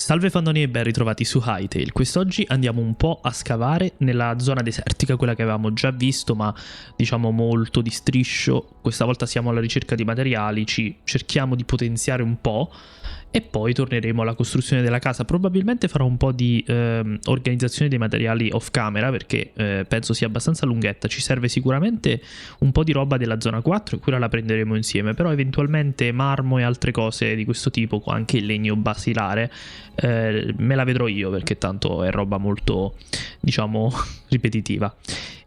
Salve fandoni e ben ritrovati su Hytale. Quest'oggi andiamo un po' a scavare nella zona desertica, quella che avevamo già visto, ma diciamo molto di striscio. Questa volta siamo alla ricerca di materiali, ci cerchiamo di potenziare un po' e poi torneremo alla costruzione della casa. Probabilmente farò un po' di organizzazione dei materiali off camera perché penso sia abbastanza lunghetta. Ci serve sicuramente un po' di roba della zona 4 e quella la prenderemo insieme, però eventualmente marmo e altre cose di questo tipo, anche il legno basilare, me la vedrò io perché tanto è roba molto, diciamo, ripetitiva.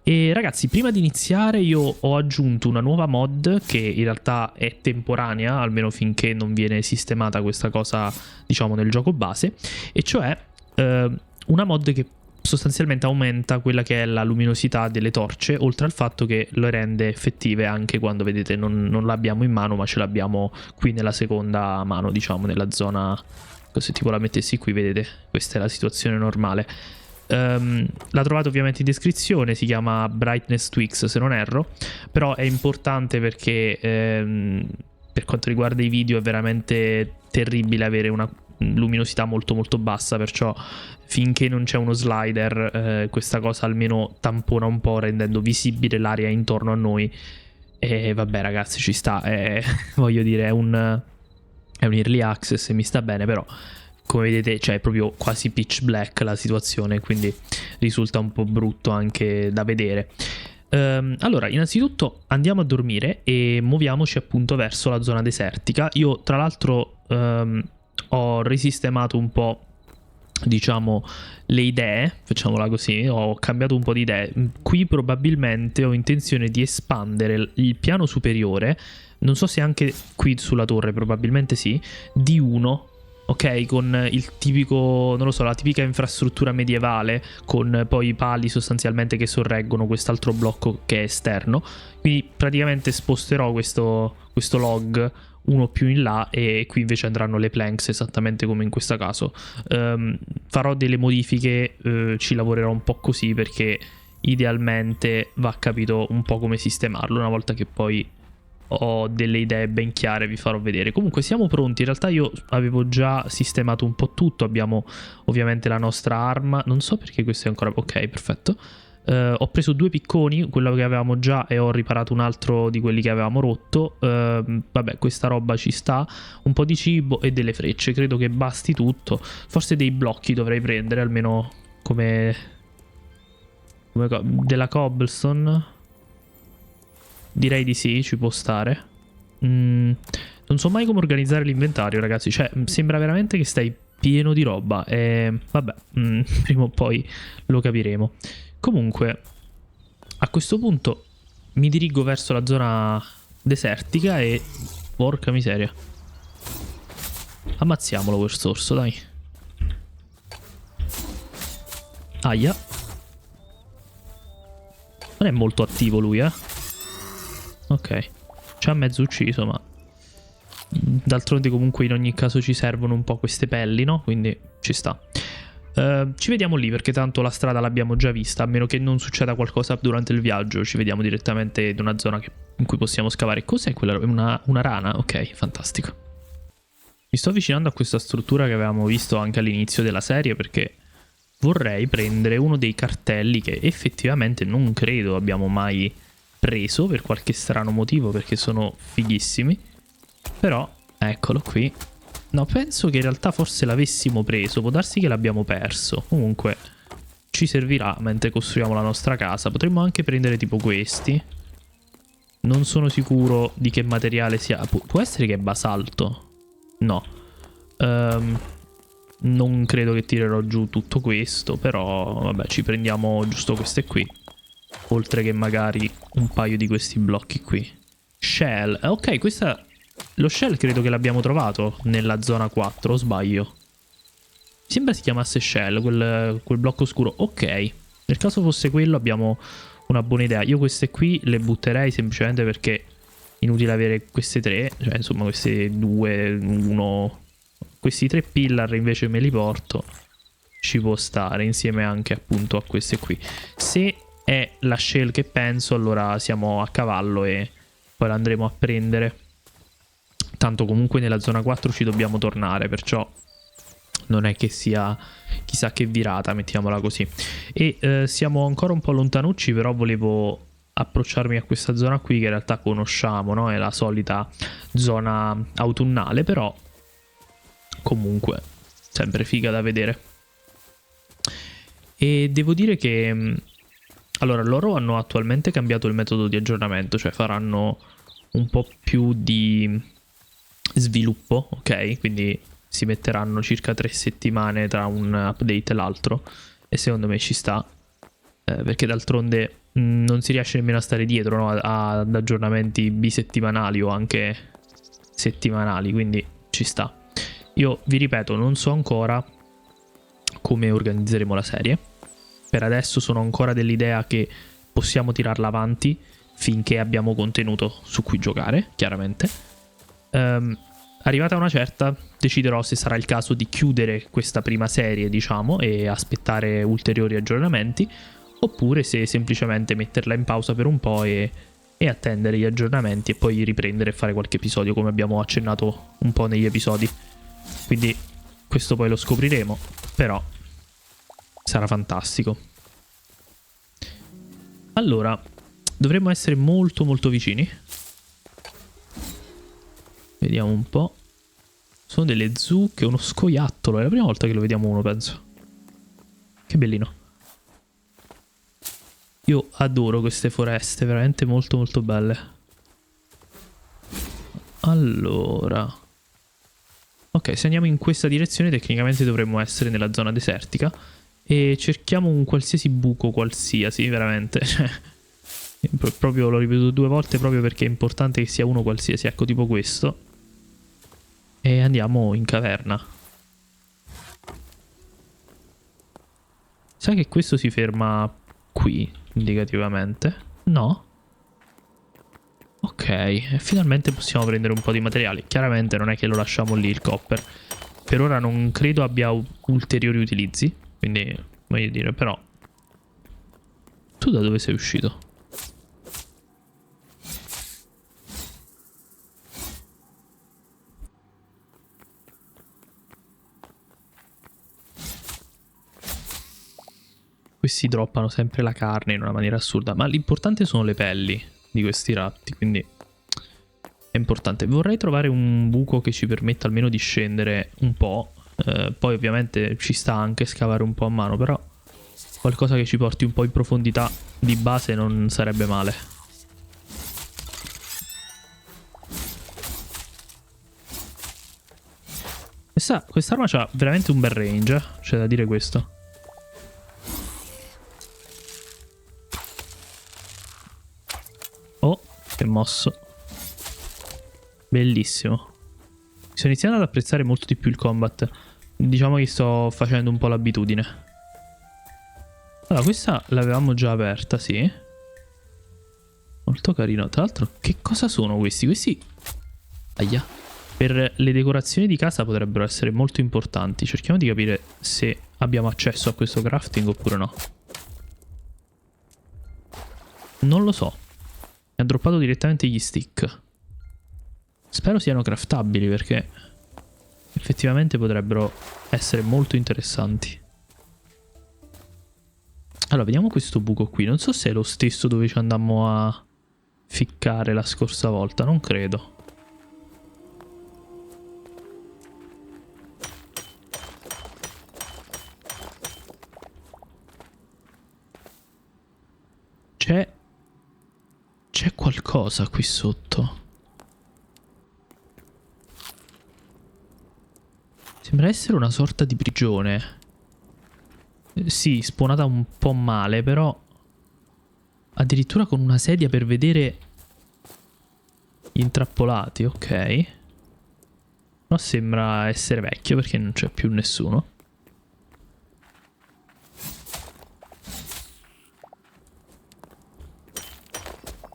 E ragazzi, prima di iniziare io ho aggiunto una nuova mod che in realtà è temporanea, almeno finché non viene sistemata questa cosa, diciamo, nel gioco base, e cioè una mod che sostanzialmente aumenta quella che è la luminosità delle torce, oltre al fatto che le rende effettive anche quando, vedete, non l'abbiamo in mano ma ce l'abbiamo qui nella seconda mano, diciamo, nella zona. Se tipo la mettessi qui, vedete, questa è la situazione normale. La trovate ovviamente in descrizione, si chiama Brightness Tweaks se non erro, però è importante perché per quanto riguarda i video è veramente terribile avere una luminosità molto molto bassa, perciò finché non c'è uno slider questa cosa almeno tampona un po', rendendo visibile l'area intorno a noi. E vabbè ragazzi, ci sta, voglio dire, è un early access e mi sta bene, però come vedete, cioè, è proprio quasi pitch black la situazione, quindi risulta un po' brutto anche da vedere. Allora, innanzitutto andiamo a dormire e muoviamoci appunto verso la zona desertica. Io tra l'altro ho risistemato un po', diciamo, le idee, facciamola così, ho cambiato un po' di idee. Qui probabilmente ho intenzione di espandere il piano superiore, non so se anche qui sulla torre, probabilmente sì, di uno. Ok, con il tipico, non lo so, la tipica infrastruttura medievale, con poi i pali sostanzialmente che sorreggono quest'altro blocco che è esterno. Quindi praticamente sposterò questo log uno più in là e qui invece andranno le planks, esattamente come in questo caso. Farò delle modifiche, ci lavorerò un po' così perché idealmente va capito un po' come sistemarlo. Una volta che poi ho delle idee ben chiare vi farò vedere. Comunque siamo pronti, in realtà io avevo già sistemato un po' tutto, abbiamo ovviamente la nostra arma, non so perché questo è ancora, ok, perfetto. Ho preso 2 picconi, quello che avevamo già, e ho riparato un altro di quelli che avevamo rotto. Vabbè, questa roba ci sta, un po' di cibo e delle frecce, credo che basti tutto. Forse dei blocchi dovrei prendere, almeno come della cobblestone. Direi di sì, ci può stare. Non so mai come organizzare l'inventario, ragazzi. Cioè, sembra veramente che stai pieno di roba. E vabbè, prima o poi lo capiremo. Comunque, a questo punto mi dirigo verso la zona desertica e... porca miseria. Ammazziamolo quest'orso, dai. Aia. Non è molto attivo lui, Ok, ci ha mezzo ucciso, ma d'altronde comunque in ogni caso ci servono un po' queste pelli, no? Quindi ci sta. Ci vediamo lì perché tanto la strada l'abbiamo già vista, a meno che non succeda qualcosa durante il viaggio. Ci vediamo direttamente in una zona in cui possiamo scavare. Cos'è quella? Una rana? Ok, fantastico. Mi sto avvicinando a questa struttura che avevamo visto anche all'inizio della serie perché vorrei prendere uno dei cartelli che effettivamente non credo abbiamo mai preso per qualche strano motivo, perché sono fighissimi. Però eccolo qui. No, penso che in realtà forse l'avessimo preso, può darsi che l'abbiamo perso. Comunque ci servirà mentre costruiamo la nostra casa. Potremmo anche prendere tipo questi. Non sono sicuro di che materiale sia. Può essere che è basalto? No. Non credo che tirerò giù tutto questo, però vabbè, ci prendiamo giusto queste qui. Oltre che magari un paio di questi blocchi qui. Shell. Ok, questa... lo shell credo che l'abbiamo trovato nella zona 4, o sbaglio? Mi sembra si chiamasse shell, quel blocco scuro. Ok, nel caso fosse quello abbiamo una buona idea. Io queste qui le butterei semplicemente perché è inutile avere queste 3. Cioè, insomma, queste 2, 1... Questi 3 pillar invece me li porto. Ci può stare, insieme anche appunto a queste qui. Se... è la shell che penso, allora siamo a cavallo e poi la andremo a prendere. Tanto comunque nella zona 4 ci dobbiamo tornare, perciò non è che sia chissà che virata, mettiamola così. E siamo ancora un po' lontanucci, però volevo approcciarmi a questa zona qui che in realtà conosciamo, no? È la solita zona autunnale, però comunque sempre figa da vedere. E devo dire che allora loro hanno attualmente cambiato il metodo di aggiornamento, cioè faranno un po' più di sviluppo, ok? Quindi si metteranno circa 3 settimane tra un update e l'altro, e secondo me ci sta, perché d'altronde non si riesce nemmeno a stare dietro, no? Ad aggiornamenti bisettimanali o anche settimanali, quindi ci sta. Io vi ripeto, non so ancora come organizzeremo la serie. Per adesso sono ancora dell'idea che possiamo tirarla avanti finché abbiamo contenuto su cui giocare, chiaramente. Arrivata a una certa, deciderò se sarà il caso di chiudere questa prima serie, diciamo, e aspettare ulteriori aggiornamenti, oppure se semplicemente metterla in pausa per un po' e attendere gli aggiornamenti e poi riprendere e fare qualche episodio, come abbiamo accennato un po' negli episodi. Quindi questo poi lo scopriremo, però sarà fantastico. Allora, dovremmo essere molto molto vicini. Vediamo un po'. Sono delle zucche, uno scoiattolo. È la prima volta che lo vediamo uno, penso. Che bellino. Io adoro queste foreste, veramente molto molto belle. Allora, ok, se andiamo in questa direzione tecnicamente dovremmo essere nella zona desertica. E cerchiamo un qualsiasi buco qualsiasi, veramente. Proprio l'ho ripetuto 2 volte proprio perché è importante che sia uno qualsiasi. Ecco, tipo questo. E andiamo in caverna. Sai che questo si ferma qui, indicativamente? No? Ok, e finalmente possiamo prendere un po' di materiali. Chiaramente non è che lo lasciamo lì il copper. Per ora non credo abbia ulteriori utilizzi. Quindi, voglio dire, però... Tu da dove sei uscito? Questi droppano sempre la carne in una maniera assurda. Ma l'importante sono le pelli di questi ratti, quindi... È importante. Vorrei trovare un buco che ci permetta almeno di scendere un po'. Poi ovviamente ci sta anche scavare un po' a mano, però qualcosa che ci porti un po' in profondità di base non sarebbe male. Quest'arma c'ha veramente un bel range, c'è da dire questo. Oh, che mosso. Bellissimo. Sto iniziando ad apprezzare molto di più il combat. Diciamo che sto facendo un po' l'abitudine. Allora, questa l'avevamo già aperta, sì. Molto carino. Tra l'altro, che cosa sono questi? Questi... Aia. Per le decorazioni di casa potrebbero essere molto importanti. Cerchiamo di capire se abbiamo accesso a questo crafting oppure no. Non lo so. Mi ha droppato direttamente gli stick. Spero siano craftabili perché effettivamente potrebbero essere molto interessanti. Allora, vediamo questo buco qui. Non so se è lo stesso dove ci andammo a ficcare la scorsa volta. Non credo. C'è qualcosa qui sotto. Sembra essere una sorta di prigione. Sì, spawnata un po' male, però addirittura con una sedia per vedere gli intrappolati, ok. No, sembra essere vecchio perché non c'è più nessuno.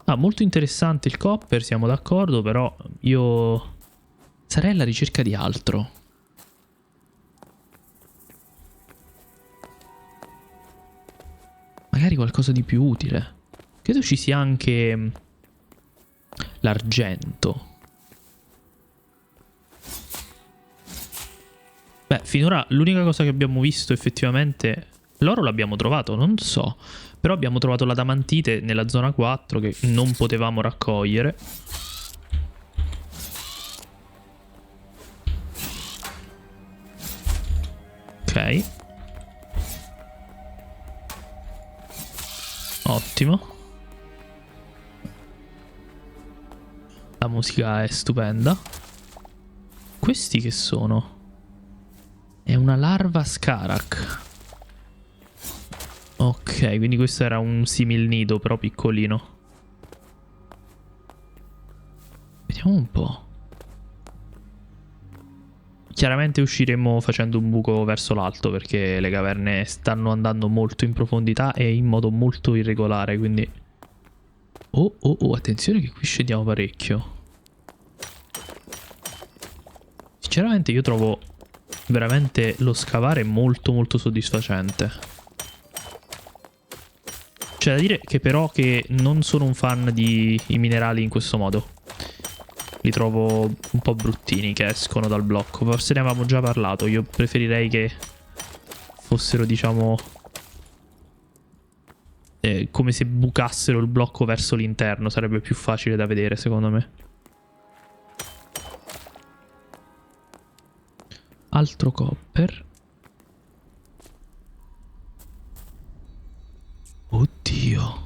Ah, molto interessante il copper, siamo d'accordo, però io sarei alla ricerca di altro. Magari qualcosa di più utile. Credo ci sia anche l'argento. Beh, Finora l'unica cosa che abbiamo visto effettivamente... L'oro l'abbiamo trovato, non so. Però abbiamo trovato l'adamantite nella zona 4 che non potevamo raccogliere. Ok. Ottimo. La musica è stupenda. Questi che sono? È una larva Scarak. Ok, quindi questo era un simil nido, però piccolino. Vediamo un po'. Chiaramente usciremo facendo un buco verso l'alto perché le caverne stanno andando molto in profondità e in modo molto irregolare, quindi... Oh, attenzione che qui scendiamo parecchio. Sinceramente io trovo veramente lo scavare molto molto soddisfacente. C'è da dire che però che non sono un fan di i minerali in questo modo. Li trovo un po' bruttini che escono dal blocco. Forse ne avevamo già parlato. Io preferirei che fossero, diciamo, come se bucassero il blocco verso l'interno. Sarebbe più facile da vedere, secondo me. Altro copper. Oddio.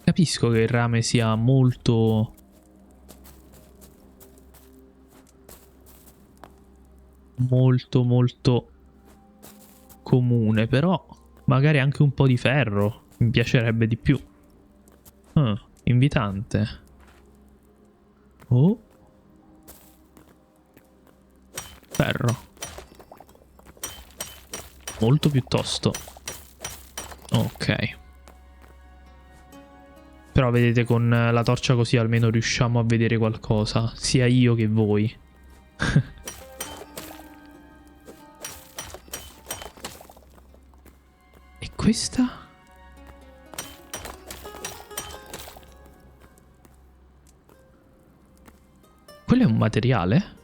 Capisco che il rame sia molto... molto comune, però magari anche un po' di ferro mi piacerebbe di più. Invitante. Oh. Ferro. Molto più tosto. Ok. Però vedete con la torcia così almeno riusciamo a vedere qualcosa. Sia io che voi. E questa? Quello è un materiale?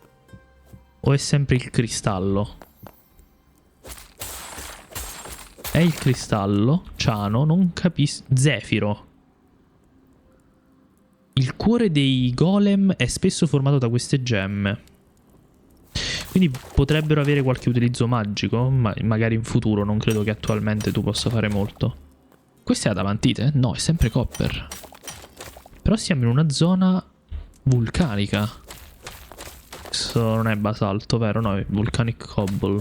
O è sempre il cristallo? È il cristallo. Ciano, non capisco. Zefiro. Il cuore dei golem è spesso formato da queste gemme. Quindi potrebbero avere qualche utilizzo magico, ma magari in futuro, non credo che attualmente tu possa fare molto. Questa è adamantite? No, è sempre copper. Però siamo in una zona vulcanica. Questo non è basalto, vero? No, è volcanic cobble.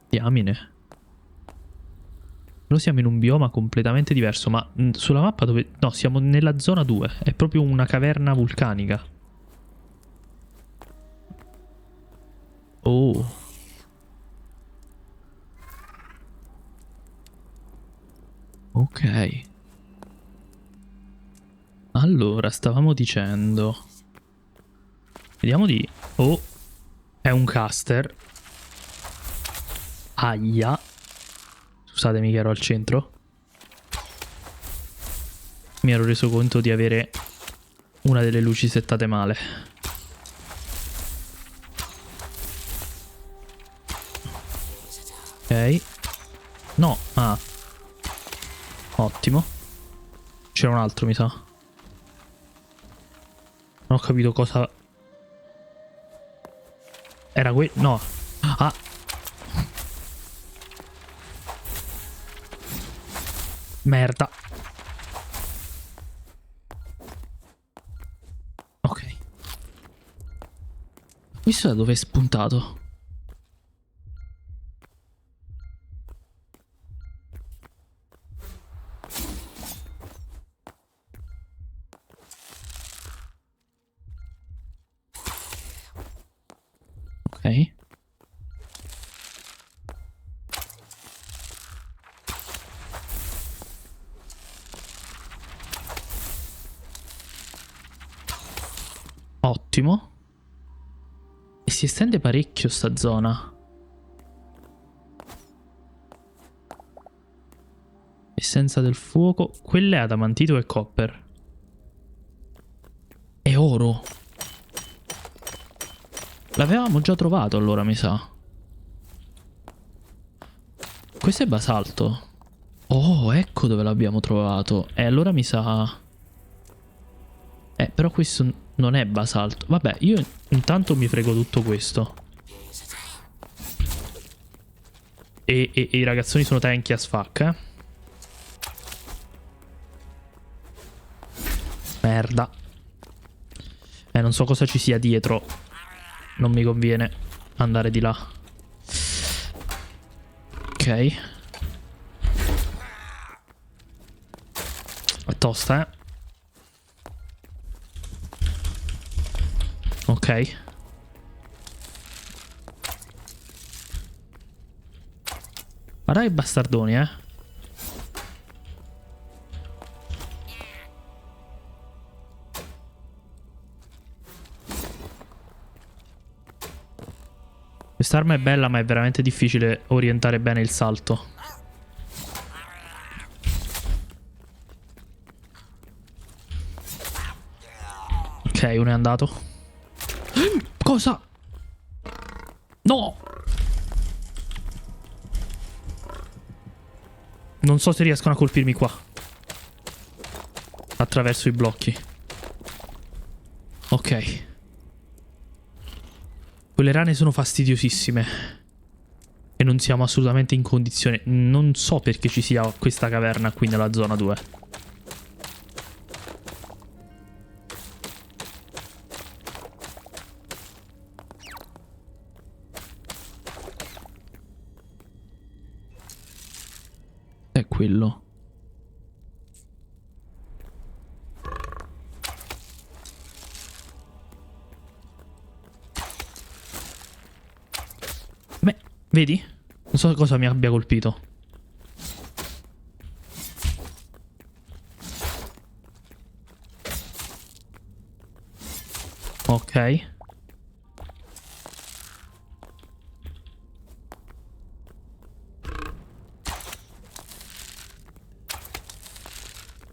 Diamine. Noi siamo in un bioma completamente diverso, ma sulla mappa dove... No, siamo nella zona 2. È proprio una caverna vulcanica. Oh. Ok. Allora, stavamo dicendo... Vediamo di... Oh. È un caster. Aia. Scusatemi che ero al centro. Mi ero reso conto di avere una delle luci settate male. Ok. No, ah. Ottimo. C'era un altro, mi sa. Non ho capito cosa... Era quello... No. Ah. Merda. Ok. Questo da dove è spuntato? Ok. Ottimo. E si estende parecchio sta zona. Essenza del fuoco. Quella è adamantito e copper. È oro. L'avevamo già trovato allora, mi sa. Questo è basalto. Oh, ecco dove l'abbiamo trovato. E allora mi sa... però questo non è basalto. Vabbè, io intanto mi frego tutto questo. E i ragazzoni sono tanky a sfacca. Merda. Non so cosa ci sia dietro. Non mi conviene andare di là. Ok. È tosta, Ok. Guarda che bastardoni, Quest'arma è bella, ma è veramente difficile orientare bene il salto. Ok, uno è andato. Cosa? No! Non so se riescono a colpirmi qua. Attraverso i blocchi. Ok. Quelle rane sono fastidiosissime. E non siamo assolutamente in condizione. Non so perché ci sia questa caverna qui nella zona 2. È quello. Beh, vedi? Non so cosa mi abbia colpito. Ok.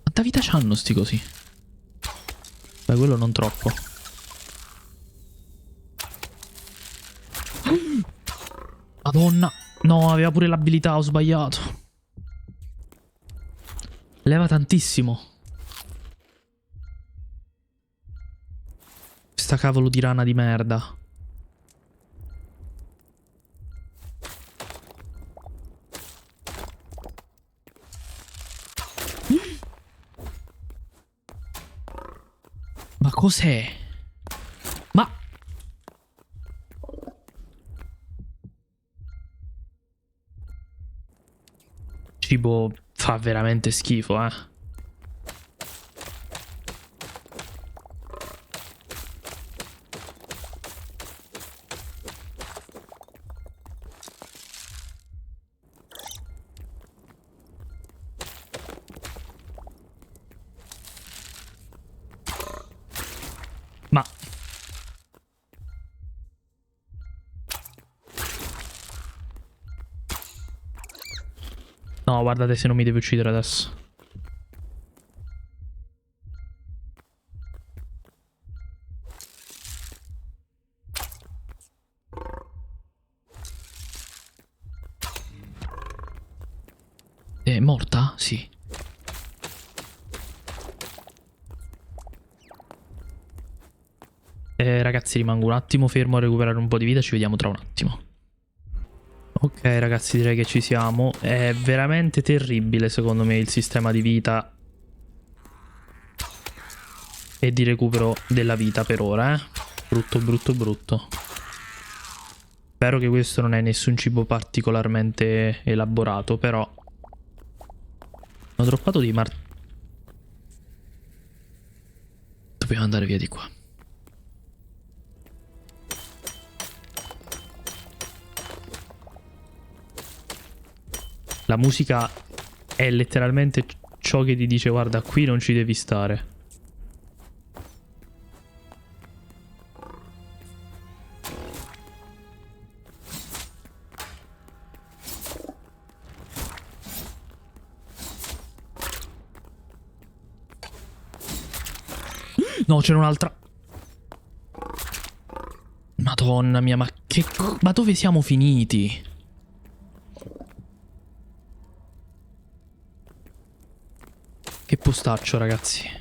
Quanta vita c'hanno sti così? Beh, quello non troppo. Madonna. No, aveva pure l'abilità, ho sbagliato. Leva tantissimo. Questa cavolo di rana di merda. Ma cos'è? Ma... Cibo fa veramente schifo, Ma... No, guardate se non mi deve uccidere adesso. È morta? Sì. Ragazzi, rimango un attimo fermo a recuperare un po' di vita. Ci vediamo tra un attimo. Ok, ragazzi, direi che ci siamo. È veramente terribile, secondo me, il sistema di vita e di recupero della vita per ora, Brutto, brutto, brutto. Spero che questo non è nessun cibo particolarmente elaborato, però... Ho droppato dei Dobbiamo andare via di qua. La musica è letteralmente ciò che ti dice guarda, qui non ci devi stare. No, c'era un'altra. Madonna mia, ma che... Ma dove siamo finiti? Che postaccio, ragazzi.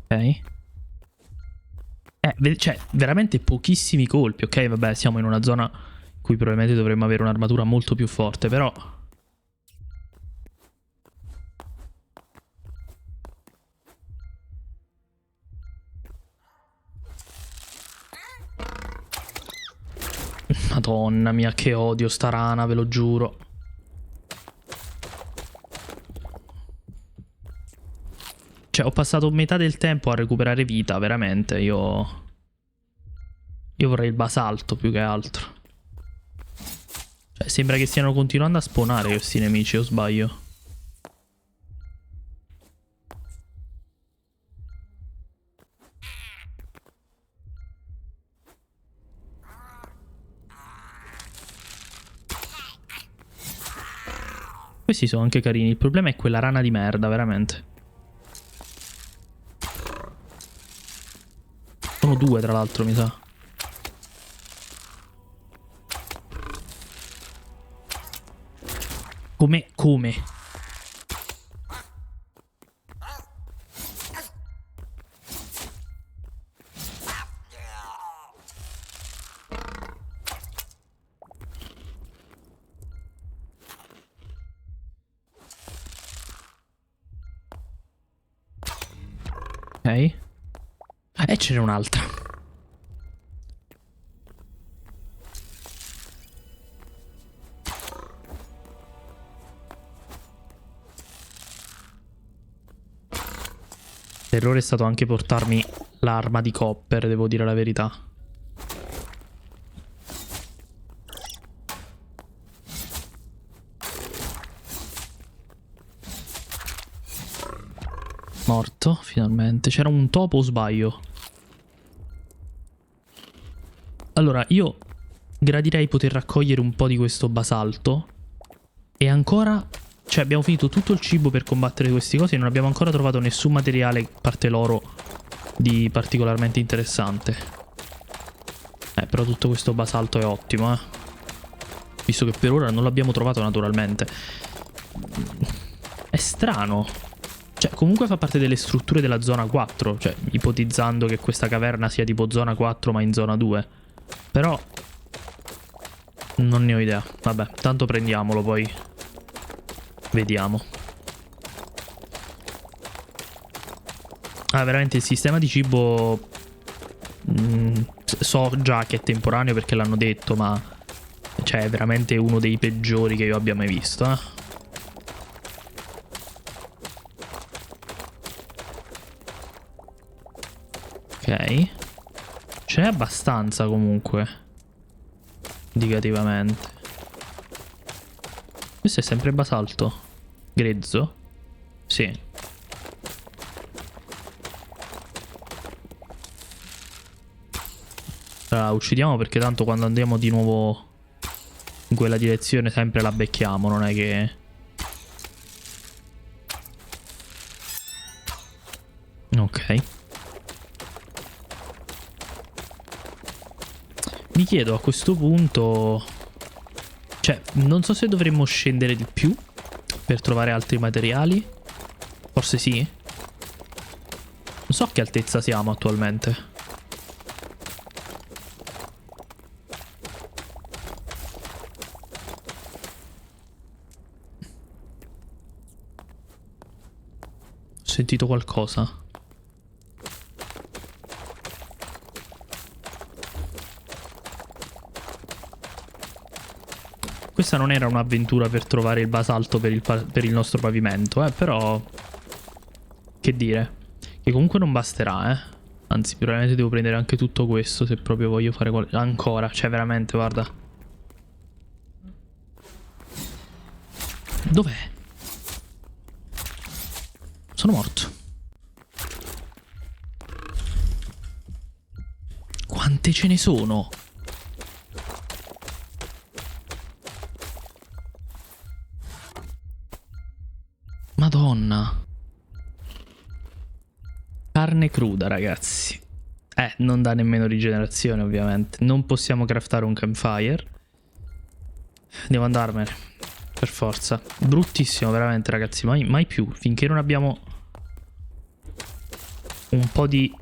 Ok. Cioè, veramente pochissimi colpi, ok? Vabbè, siamo in una zona in cui probabilmente dovremmo avere un'armatura molto più forte, però... Madonna mia, che odio sta rana, ve lo giuro. Cioè, ho passato metà del tempo a recuperare vita, veramente, io vorrei il basalto più che altro. Cioè, sembra che stiano continuando a spawnare questi nemici, o sbaglio? Questi sono anche carini, il problema è quella rana di merda, veramente. Sono due, tra l'altro, mi sa. Come? Ok. E ce n'è un'altra. L'errore è stato anche portarmi l'arma di Copper, devo dire la verità. Morto, finalmente. C'era un topo o sbaglio? Allora, io gradirei poter raccogliere un po' di questo basalto. E ancora... Cioè, abbiamo finito tutto il cibo per combattere questi cosi e non abbiamo ancora trovato nessun materiale, a parte l'oro, di particolarmente interessante. Però tutto questo basalto è ottimo, eh. Visto che per ora non l'abbiamo trovato naturalmente. È strano. Cioè, comunque fa parte delle strutture della zona 4. Cioè, ipotizzando che questa caverna sia tipo zona 4 ma in zona 2. Però... non ne ho idea. Vabbè, tanto prendiamolo poi. Vediamo. Ah, veramente il sistema di cibo... so già che è temporaneo perché l'hanno detto, ma... cioè, è veramente uno dei peggiori che io abbia mai visto, eh. Ok. Ce n'è abbastanza comunque. Indicativamente. Questo è sempre basalto. Grezzo? Sì. La uccidiamo perché tanto quando andiamo di nuovo in quella direzione sempre la becchiamo, non è che... Ok. Mi chiedo a questo punto... cioè, non so se dovremmo scendere di più per trovare altri materiali. Forse sì. Non so a che altezza siamo attualmente. Ho sentito qualcosa. Questa non era un'avventura per trovare il basalto per il nostro pavimento, però... che dire. Che comunque non basterà, eh. Anzi, probabilmente devo prendere anche tutto questo se proprio voglio fare ancora. Cioè, veramente, guarda. Dov'è? Sono morto. Quante ce ne sono? Madonna. Carne cruda, ragazzi. Non dà nemmeno rigenerazione, ovviamente. Non possiamo craftare un campfire. Devo andarmene. Per forza. Bruttissimo, veramente, ragazzi. Mai più. Finché non abbiamo un po' di...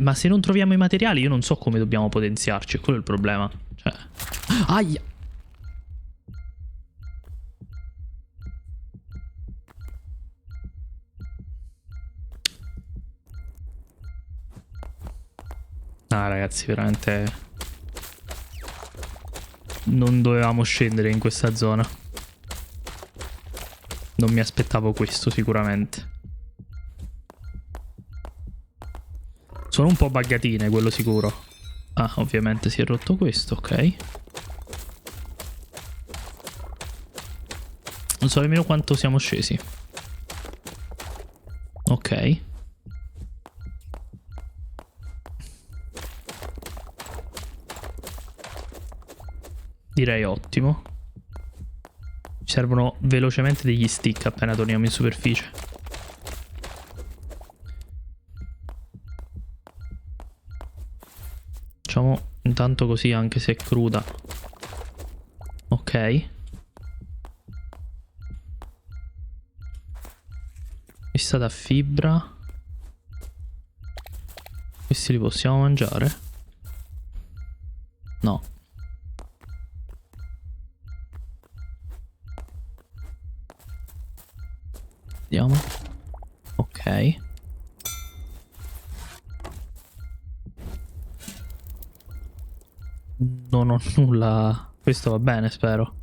ma se non troviamo i materiali, io non so come dobbiamo potenziarci. Quello è il problema. Cioè... Aia! Ah, ragazzi, veramente... Non dovevamo scendere in questa zona. Non mi aspettavo questo, sicuramente. Sono un po' buggatine, quello sicuro. Ah, ovviamente si è rotto questo, ok. Non so nemmeno quanto siamo scesi. Ok. Direi ottimo. Ci servono velocemente degli stick appena torniamo in superficie. Facciamo intanto così, anche se è cruda. Ok. Questa da fibra. Questi li possiamo mangiare? No. Vediamo. Ok. Non ho nulla. Questo va bene, spero.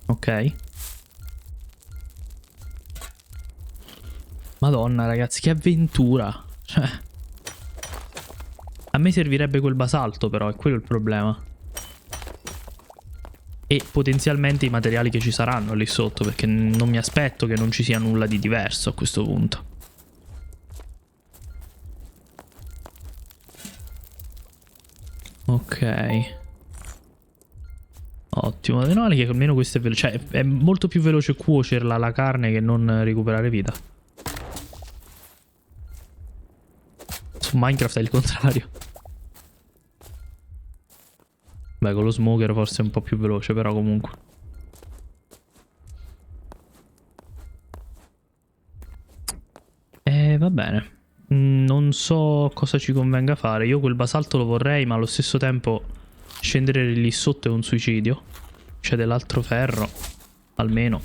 Ok. Madonna, ragazzi, che avventura. Cioè... A me servirebbe quel basalto, però, è quello il problema. E potenzialmente i materiali che ci saranno lì sotto, perché non mi aspetto che non ci sia nulla di diverso a questo punto. Ok. Ottimo. Meno male che almeno questo è veloce. Cioè, è molto più veloce cuocerla la carne che non recuperare vita. Su Minecraft è il contrario. Beh, con lo smoker forse è un po' più veloce, però comunque. Va bene. Non so cosa ci convenga fare. Io quel basalto lo vorrei, ma allo stesso tempo scendere lì sotto è un suicidio. C'è dell'altro ferro, almeno.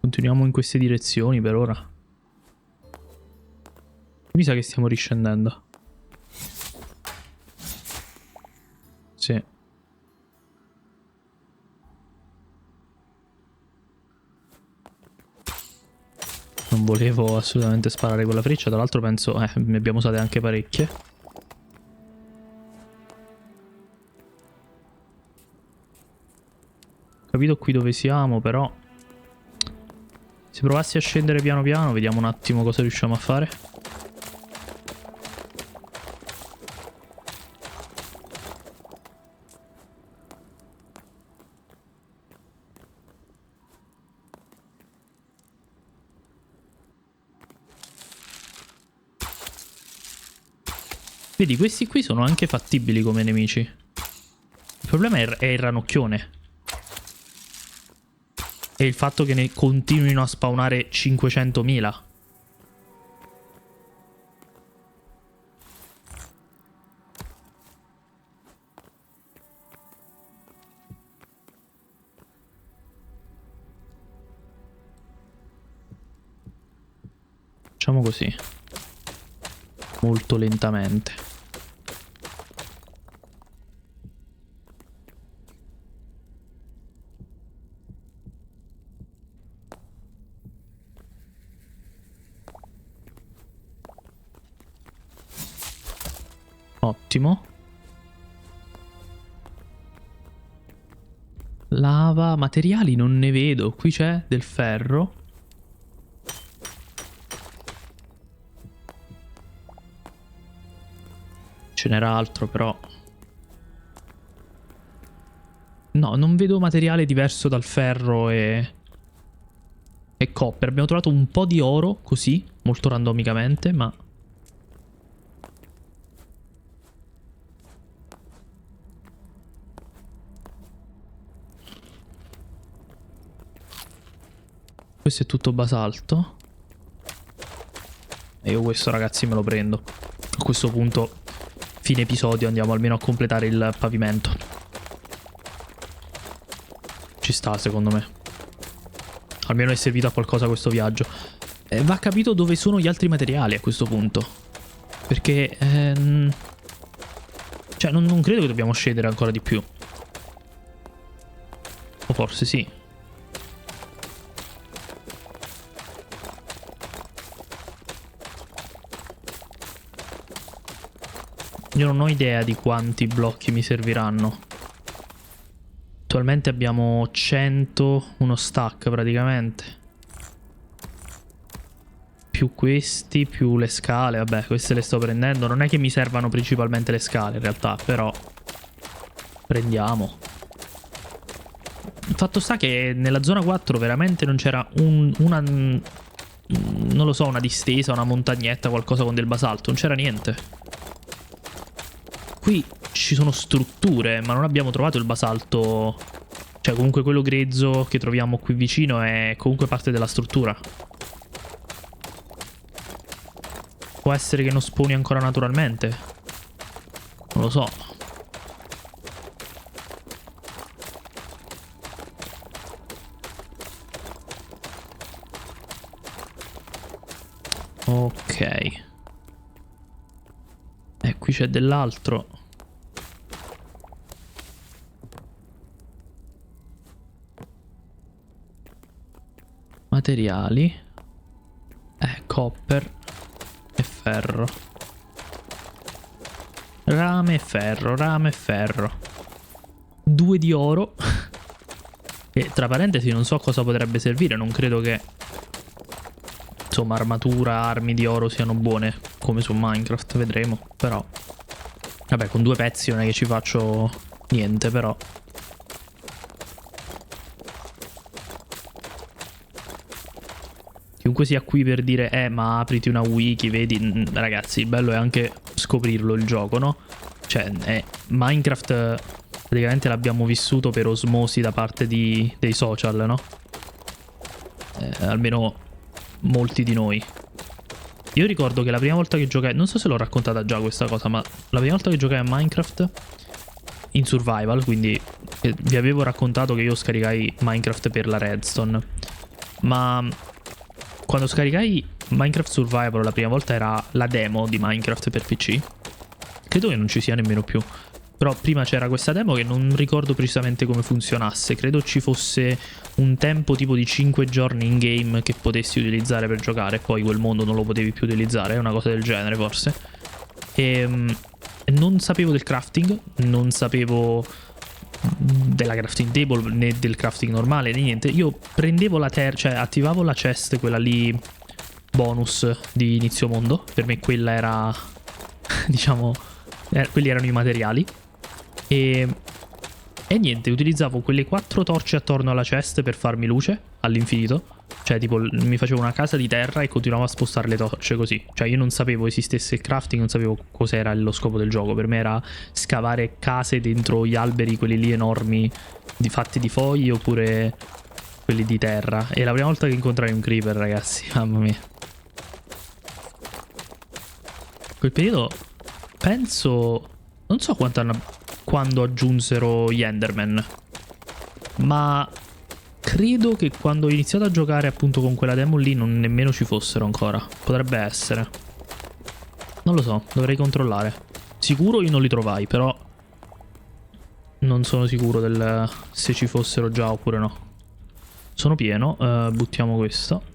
Continuiamo in queste direzioni per ora. Mi sa che stiamo riscendendo. Sì. Non volevo assolutamente sparare con la freccia. Tra l'altro penso... ne abbiamo usate anche parecchie. Capito qui dove siamo, però... Se provassi a scendere piano piano, vediamo un attimo cosa riusciamo a fare. Vedi, questi qui sono anche fattibili come nemici. Il problema è il ranocchione. E il fatto che ne continuino a spawnare 500.000. Facciamo così. Molto lentamente. Ottimo. Lava, materiali non ne vedo. Qui c'è del ferro. Ce n'era altro però. No, non vedo materiale diverso dal ferro e copper. Abbiamo trovato un po' di oro, così, molto randomicamente, ma... Questo è tutto basalto. E io questo, ragazzi, me lo prendo. A questo punto, fine episodio, andiamo almeno a completare il pavimento. Ci sta, secondo me. Almeno è servito a qualcosa questo viaggio. Va capito dove sono gli altri materiali a questo punto. Perché... cioè, non credo che dobbiamo scendere ancora di più. O forse sì. Io non ho idea di quanti blocchi mi serviranno. Attualmente abbiamo 100, uno stack praticamente. Più questi, più le scale. Vabbè, queste le sto prendendo. Non è che mi servano principalmente le scale in realtà, però prendiamo. Il fatto sta che nella zona 4 veramente non c'era una... non lo so, una distesa, una montagnetta, qualcosa con del basalto. Non c'era niente. Qui ci sono strutture, ma non abbiamo trovato il basalto. Cioè, comunque quello grezzo che troviamo qui vicino è comunque parte della struttura. Può essere che non spawni ancora naturalmente. Non lo so. Ok. E qui c'è dell'altro. Materiali. Copper e ferro. Rame e ferro, rame e ferro. 2 di oro. E tra parentesi non so cosa potrebbe servire. Non credo che, insomma, armatura, armi di oro siano buone come su Minecraft, vedremo. Però vabbè, con 2 pezzi non è che ci faccio niente, però. Chiunque sia qui per dire ma apriti una wiki, vedi, ragazzi, il bello è anche scoprirlo il gioco, no? Cioè, Minecraft praticamente l'abbiamo vissuto per osmosi da parte dei social, no? Almeno molti di noi. Io ricordo che la prima volta che giocai, non so se l'ho raccontata già questa cosa, ma la prima volta che giocai a Minecraft in survival, quindi vi avevo raccontato che io scaricai Minecraft per la redstone, ma quando scaricai Minecraft Survival la prima volta era la demo di Minecraft per PC. Credo che non ci sia nemmeno più. Però prima c'era questa demo che non ricordo precisamente come funzionasse. Credo ci fosse un tempo tipo di 5 giorni in game che potessi utilizzare per giocare. Poi quel mondo non lo potevi più utilizzare, una cosa del genere forse. E non sapevo del crafting, non sapevo della crafting table né del crafting normale né niente. Io prendevo la cioè attivavo la chest, quella lì bonus di inizio mondo. Per me quella era diciamo quelli erano i materiali. E niente, utilizzavo quelle 4 torce attorno alla chest per farmi luce all'infinito. Cioè tipo mi facevo una casa di terra e continuavo a spostare le torce così. Cioè io non sapevo esistesse il crafting, non sapevo cos'era lo scopo del gioco. Per me era scavare case dentro gli alberi, quelli lì enormi, fatti di foglie, oppure quelli di terra. E la prima volta che incontrai un creeper, ragazzi, mamma mia. Quel periodo penso, non so quando aggiunsero gli Enderman, ma credo che quando ho iniziato a giocare appunto con quella demo lì non nemmeno ci fossero ancora. Potrebbe essere. Non lo so, dovrei controllare. Sicuro io non li trovai, però non sono sicuro del se ci fossero già oppure no. Sono pieno, buttiamo questo.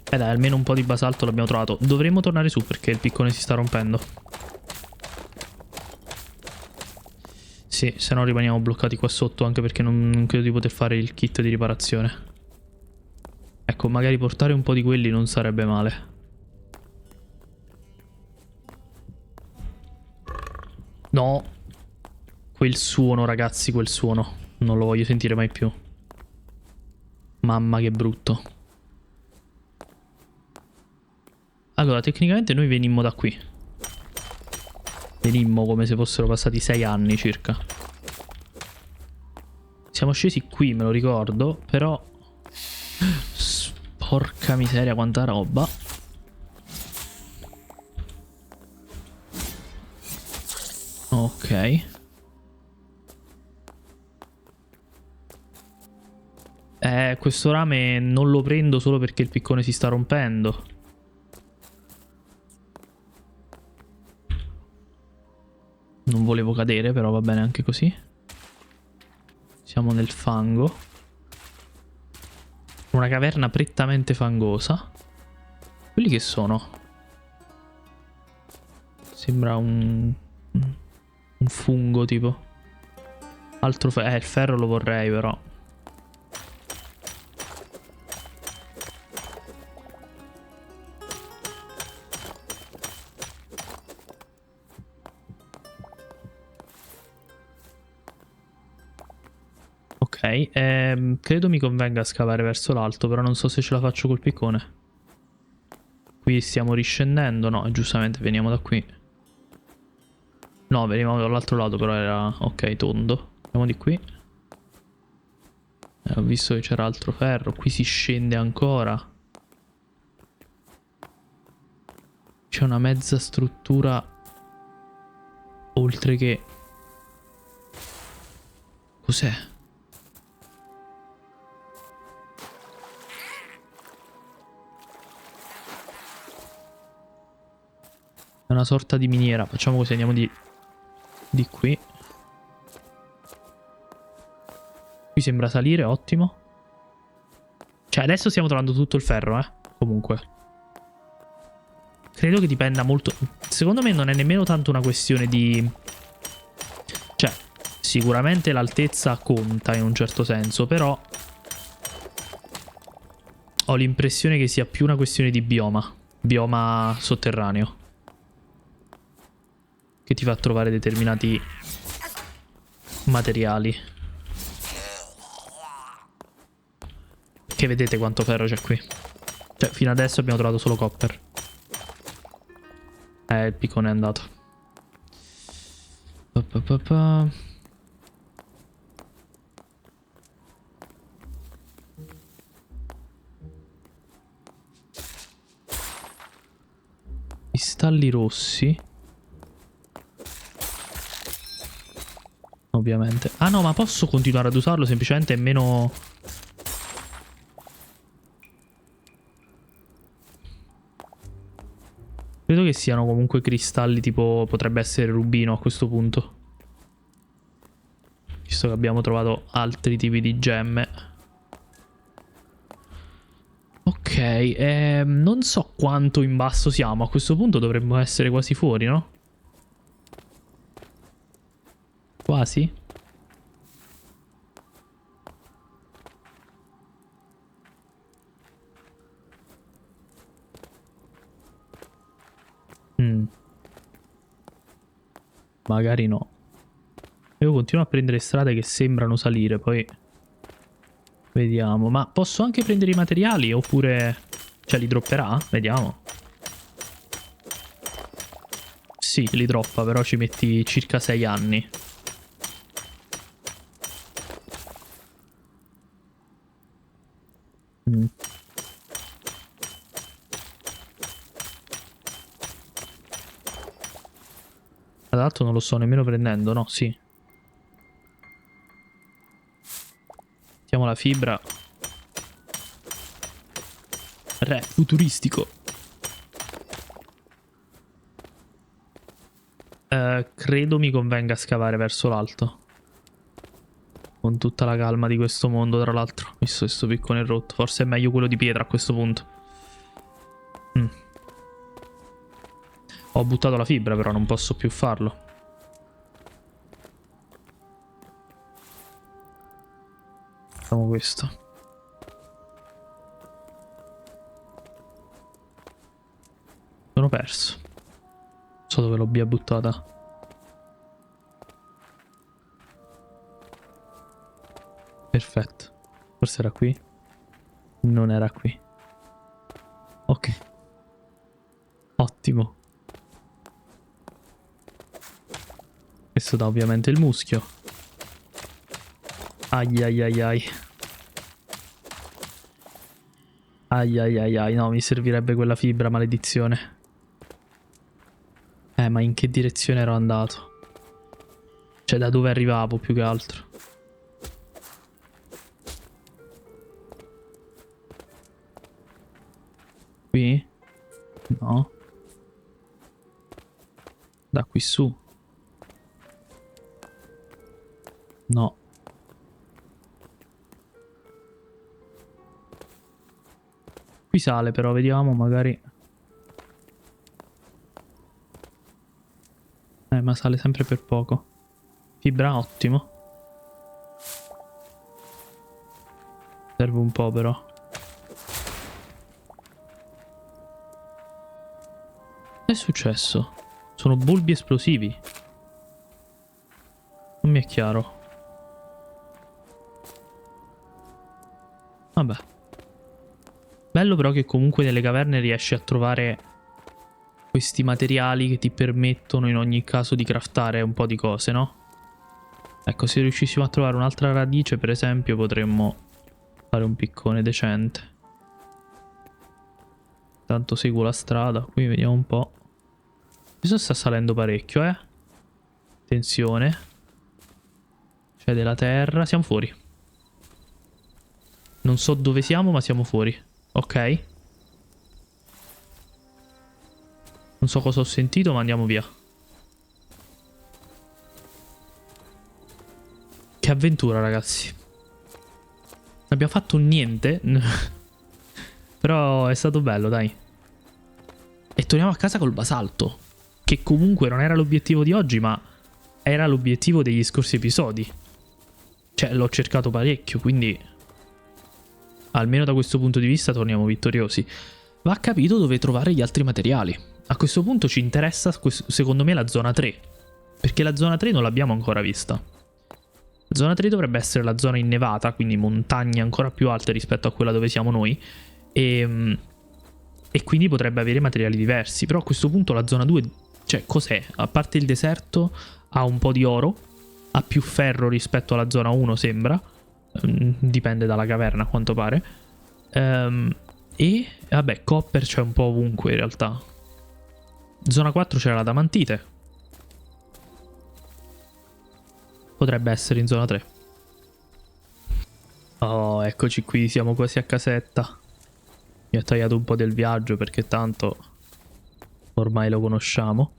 Dai, almeno un po' di basalto l'abbiamo trovato. Dovremmo tornare su perché il piccone si sta rompendo. Sì, se no rimaniamo bloccati qua sotto, anche perché non credo di poter fare il kit di riparazione. Ecco, magari portare un po' di quelli non sarebbe male. No. Quel suono, ragazzi, quel suono. Non lo voglio sentire mai più. Mamma che brutto. Allora, tecnicamente noi venimmo da qui. Venimmo come se fossero passati 6 anni circa. Siamo scesi qui, me lo ricordo, però... Porca miseria, quanta roba. Ok. Questo rame non lo prendo solo perché il piccone si sta rompendo. Non volevo cadere, però va bene anche così. Siamo nel fango. Una caverna prettamente fangosa. Quelli che sono? Sembra un fungo tipo. Altro ferro. Il ferro lo vorrei però. Ok, credo mi convenga scavare verso l'alto, però non so se ce la faccio col piccone. Qui stiamo riscendendo, no, giustamente veniamo da qui. No, venivamo dall'altro lato, però era... Ok, tondo. Andiamo di qui. Ho visto che c'era altro ferro, qui si scende ancora. C'è una mezza struttura, oltre che... Cos'è? È una sorta di miniera. Facciamo così, andiamo di qui. Qui sembra salire, ottimo. Cioè adesso stiamo trovando tutto il ferro, comunque. Credo che dipenda molto... Secondo me non è nemmeno tanto una questione di... Cioè, sicuramente l'altezza conta in un certo senso, però... Ho l'impressione che sia più una questione di bioma. Bioma sotterraneo. Che ti fa trovare determinati materiali. Che vedete quanto ferro c'è qui. Cioè, fino adesso abbiamo trovato solo copper. Il piccone è andato. Cristalli rossi. Ovviamente. Ah no, ma posso continuare ad usarlo, semplicemente è meno... Credo che siano comunque cristalli tipo... Potrebbe essere rubino a questo punto. Visto che abbiamo trovato altri tipi di gemme. Ok, non so quanto in basso siamo. A questo punto dovremmo essere quasi fuori, no? Quasi? Magari no. Io continuo a prendere strade che sembrano salire, poi... Vediamo. Ma posso anche prendere i materiali oppure... Cioè li dropperà? Vediamo. Sì, li droppa, però ci metti circa 6 anni. Tra l'altro non lo sto nemmeno prendendo, no? Sì. Mettiamo la fibra. Re futuristico. Credo mi convenga scavare verso l'alto. Con tutta la calma di questo mondo, tra l'altro. Visto questo piccone rotto. Forse è meglio quello di pietra a questo punto. Ho buttato la fibra, però non posso più farlo. Facciamo questo. Sono perso. Non so dove l'abbia buttata. Perfetto. Forse era qui. Non era qui. Ok. Ottimo. Questo dà ovviamente il muschio. Ai ai ai ai. Ai ai ai ai. No, mi servirebbe quella fibra, maledizione. Ma in che direzione ero andato? Cioè, da dove arrivavo più che altro? Qui? No. Da qui su? No. Qui sale però, vediamo magari. Ma sale sempre per poco. Fibra, ottimo. Serve un po' però. Che è successo? Sono bulbi esplosivi. Non mi è chiaro. Vabbè. Bello però che comunque nelle caverne riesci a trovare questi materiali che ti permettono in ogni caso di craftare un po' di cose, no? Ecco, se riuscissimo a trovare un'altra radice, per esempio, potremmo fare un piccone decente. Tanto seguo la strada, qui vediamo un po'. Questo sta salendo parecchio, Attenzione. C'è della terra, siamo fuori. Non so dove siamo, ma siamo fuori. Ok. Non so cosa ho sentito, ma andiamo via. Che avventura, ragazzi. Abbiamo fatto un niente. Però è stato bello, dai. E torniamo a casa col basalto. Che comunque non era l'obiettivo di oggi, ma era l'obiettivo degli scorsi episodi. Cioè, l'ho cercato parecchio, quindi almeno da questo punto di vista torniamo vittoriosi. Va capito dove trovare gli altri materiali. A questo punto ci interessa, secondo me, la zona 3. Perché la zona 3 non l'abbiamo ancora vista. La zona 3 dovrebbe essere la zona innevata, quindi montagne ancora più alte rispetto a quella dove siamo noi. E quindi potrebbe avere materiali diversi. Però a questo punto la zona 2, cioè, cos'è? A parte il deserto, ha un po' di oro, ha più ferro rispetto alla zona 1, sembra. Dipende dalla caverna, a quanto pare. E, vabbè, copper c'è un po' ovunque, in realtà. Zona 4 c'era l'adamantite. Potrebbe essere in zona 3. Oh, eccoci qui, siamo quasi a casetta. Mi ho tagliato un po' del viaggio perché tanto ormai lo conosciamo.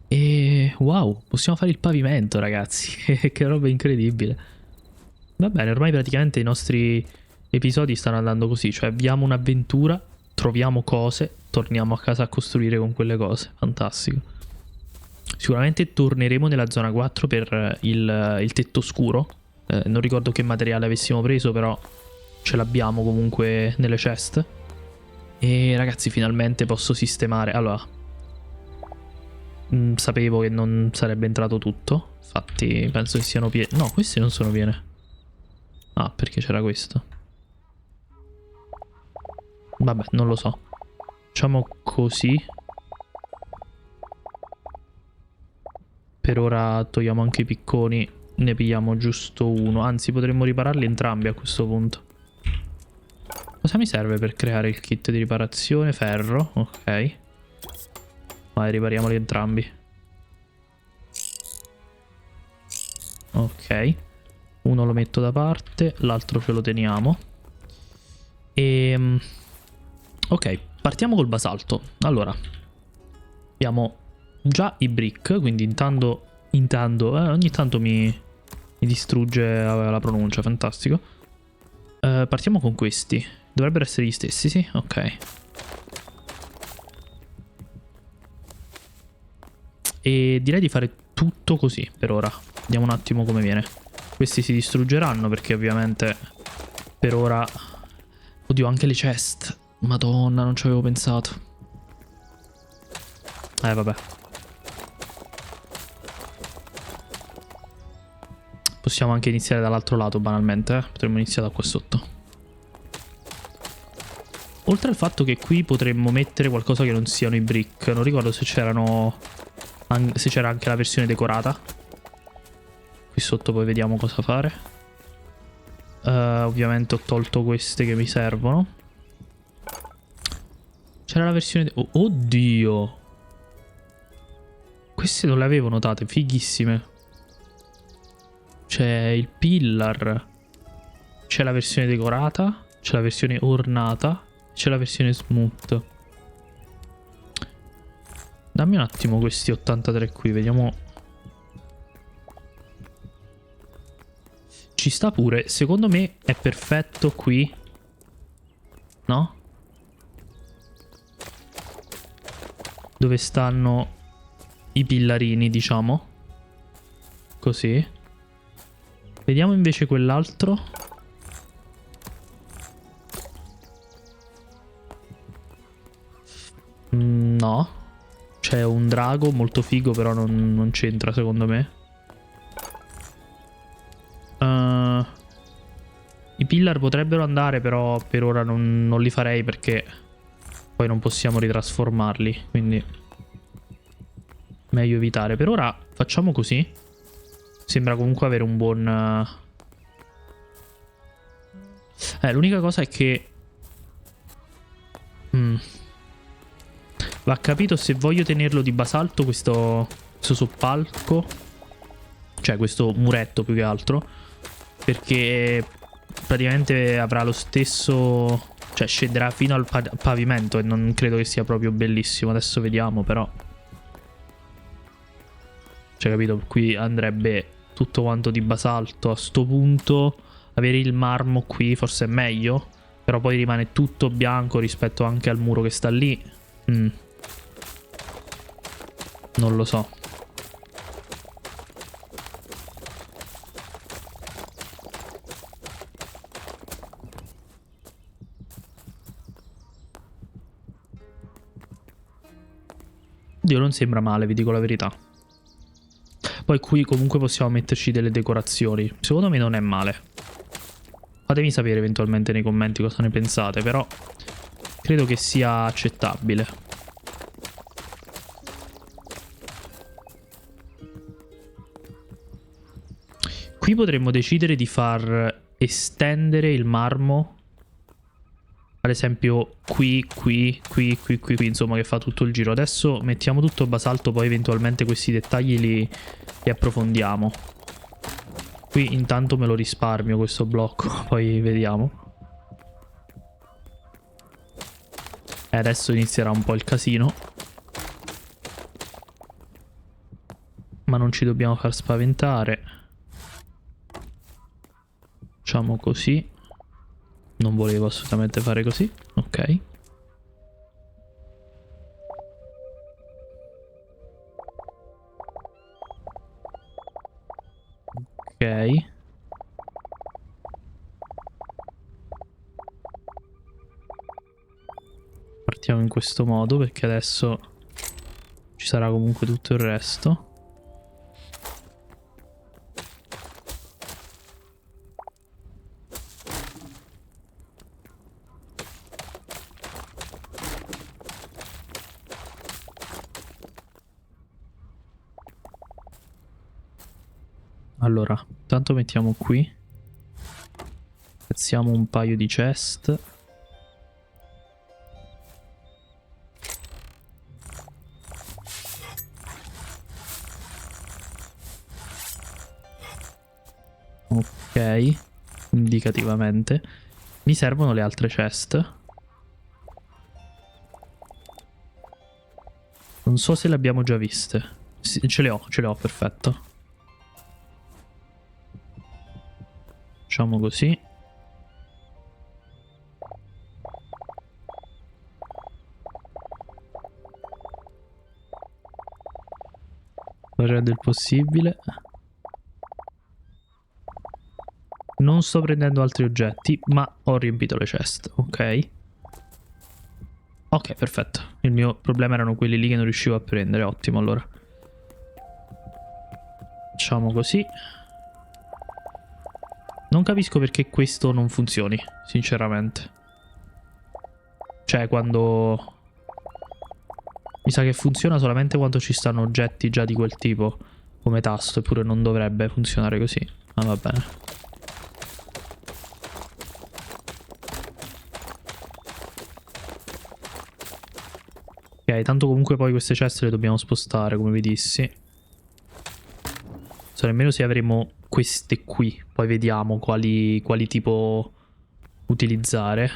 E wow, possiamo fare il pavimento, ragazzi. Che roba incredibile. Va bene, ormai praticamente i nostri episodi stanno andando così. Cioè abbiamo un'avventura, troviamo cose, torniamo a casa a costruire con quelle cose. Fantastico. Sicuramente torneremo nella zona 4 per il tetto scuro. Non ricordo che materiale avessimo preso, però ce l'abbiamo comunque nelle chest. E ragazzi, finalmente posso sistemare. Allora, sapevo che non sarebbe entrato tutto. Infatti penso che siano piene. No, queste non sono piene. Ah, perché c'era questo. Vabbè, non lo so. Facciamo così. Per ora togliamo anche i picconi. Ne pigliamo giusto uno. Anzi, potremmo ripararli entrambi a questo punto. Cosa mi serve per creare il kit di riparazione? Ferro, ok. Vai, ripariamoli entrambi. Ok. Uno lo metto da parte, l'altro ce lo teniamo. Ok, partiamo col basalto. Allora, abbiamo già i brick, quindi ogni tanto mi distrugge la pronuncia, fantastico. Partiamo con questi. Dovrebbero essere gli stessi, sì? Ok. E direi di fare tutto così per ora. Vediamo un attimo come viene. Questi si distruggeranno perché ovviamente per ora... Oddio, anche le chest. Madonna, non ci avevo pensato. Vabbè. Possiamo anche iniziare dall'altro lato, banalmente. Potremmo iniziare da qua sotto. Oltre al fatto che qui potremmo mettere qualcosa che non siano i brick. Non ricordo se c'erano... se c'era anche la versione decorata. Qui sotto poi vediamo cosa fare. Ovviamente ho tolto queste che mi servono. C'era la versione... oddio! Queste non le avevo notate, fighissime. C'è il pillar. C'è la versione decorata. C'è la versione ornata. C'è la versione smooth. Dammi un attimo questi 83 qui, vediamo. Ci sta pure. Secondo me è perfetto qui. No? Dove stanno i pillarini, diciamo. Così. Vediamo invece quell'altro. No. C'è un drago molto figo, però non c'entra secondo me. I pillar potrebbero andare, però per ora non li farei perché poi non possiamo ritrasformarli. Quindi meglio evitare. Per ora facciamo così. Sembra comunque avere un buon... l'unica cosa è che... Va capito se voglio tenerlo di basalto questo soppalco. Cioè questo muretto più che altro. Perché praticamente avrà lo stesso... Cioè scenderà fino al pavimento e non credo che sia proprio bellissimo. Adesso vediamo però. Cioè capito, qui andrebbe tutto quanto di basalto. A sto punto avere il marmo qui forse è meglio. Però poi rimane tutto bianco rispetto anche al muro che sta lì. Non lo so. Dio, non sembra male, vi dico la verità. Poi qui comunque possiamo metterci delle decorazioni. Secondo me non è male. Fatemi sapere eventualmente nei commenti cosa ne pensate, però credo che sia accettabile. Qui potremmo decidere di far estendere il marmo. Ad esempio qui, insomma, che fa tutto il giro. Adesso mettiamo tutto basalto, poi eventualmente questi dettagli li approfondiamo. Qui intanto me lo risparmio questo blocco, poi vediamo. E adesso inizierà un po' il casino. Ma non ci dobbiamo far spaventare. Facciamo così. Non volevo assolutamente fare così. Ok. Ok. Partiamo in questo modo perché adesso ci sarà comunque tutto il resto. Allora, intanto mettiamo qui. Piazziamo un paio di chest. Ok, indicativamente. Mi servono le altre chest. Non so se le abbiamo già viste. Sì, ce le ho, perfetto. Facciamo così. Fare del possibile. Non sto prendendo altri oggetti, ma ho riempito le chest, ok? Ok, perfetto. Il mio problema erano quelli lì che non riuscivo a prendere, ottimo allora. Facciamo così. Non capisco perché questo non funzioni, sinceramente. Cioè, quando... Mi sa che funziona solamente quando ci stanno oggetti già di quel tipo come tasto, eppure non dovrebbe funzionare così. Ma va bene. Ok, tanto comunque poi queste ceste le dobbiamo spostare, come vi dissi. Non so nemmeno se avremo queste qui. Poi vediamo quali tipo utilizzare.